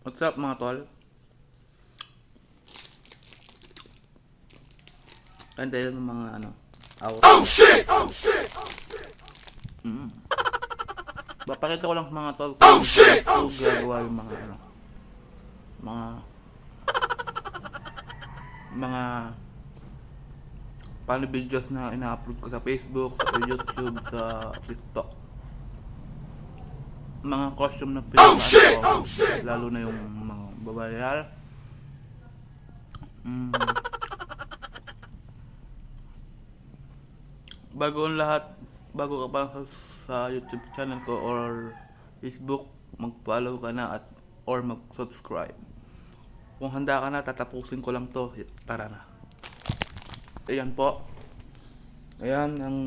What's up mga tol? Kain tayo ng mga out. Oh shit! Oh shit! Papakita ko lang mga tol kung ito gagawa yung mga funny videos na ina-upload ko sa Facebook, sa YouTube, sa TikTok. Mga costume na pinag-ano ko, lalo na yung mga babayal. Bago ka pa sa YouTube channel ko or Facebook, mag-follow ka na or mag-subscribe. Kung handa ka na, tatapusin ko lang to. Tara na. Ayan po. Ayan ang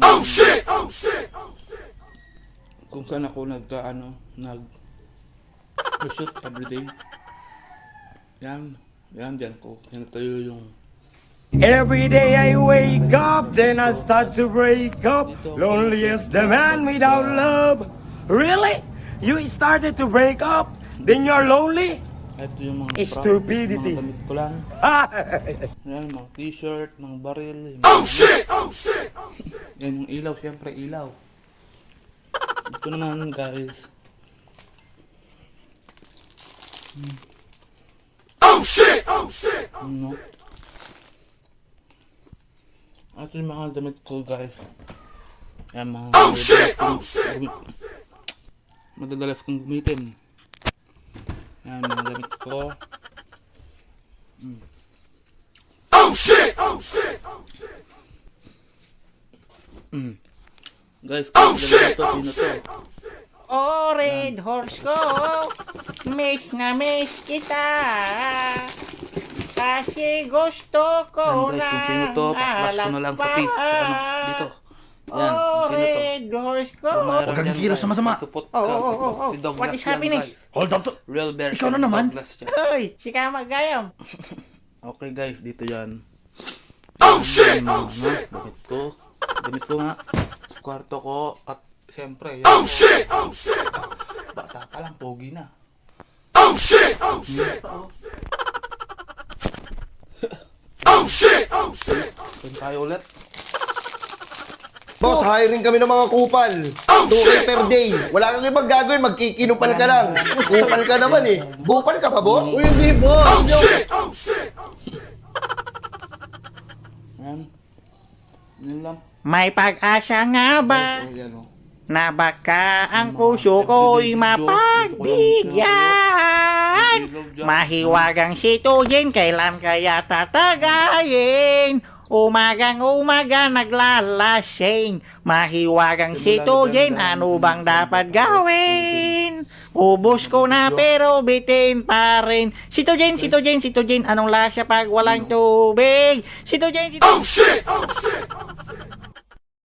kung saan ako nag-shoot everyday. Yan dyan ko. Yan tayo yung Every day I wake up, then I start to break up. Lonely as the man without love. Really? You started to break up, then you're lonely? ito yung mga Stupidity. mga damit ko lang. Yan, mga t-shirt, mga baril. Yan yung ilaw, syempre ilaw. Ito naman guys. No. Ito yung mga damit ko guys. Yan mga madadalas kong gamitin. Yan mga damit ko. Guys, kung dalawa to, sino to? Oh, Red Horse ko, miss na miss kita. Kasi gusto ko Yan guys, kung sino to, paklas ko na lang sa dito. Yan, Oh, kung sino to. Red Horse ko. Huwag kang kikilos sama-sama. Oh. What is happening? Hold up to... Real bear. Ikaw na naman. Hoy, si Kama Gayam. Okay guys, dito yan. Yan mga damit ko nga. Kwarto ko at siyempre yan. Bata pa lang, pogi na. Kung tayo ulit. Boss, hiring kami ng mga kupal. 2K per day. Wala kang ibang gagawin, magkikinupal ka lang. Kupal ka naman eh. Kupal ka pa, boss? Uy, hindi, boss. Yan. Yan lang. May pag-asa nga ba Oh, yan, oh. na baka ang puso ko'y mapagbigyan? Mahiwagang situgin, kailan kaya tatagayin? Umaga naglalasing. Mahiwagang situgin, ano bang dapat gawin? Ubus ko na pero bitin pa rin. Situgin, anong lasa pag walang tubig? Situgin.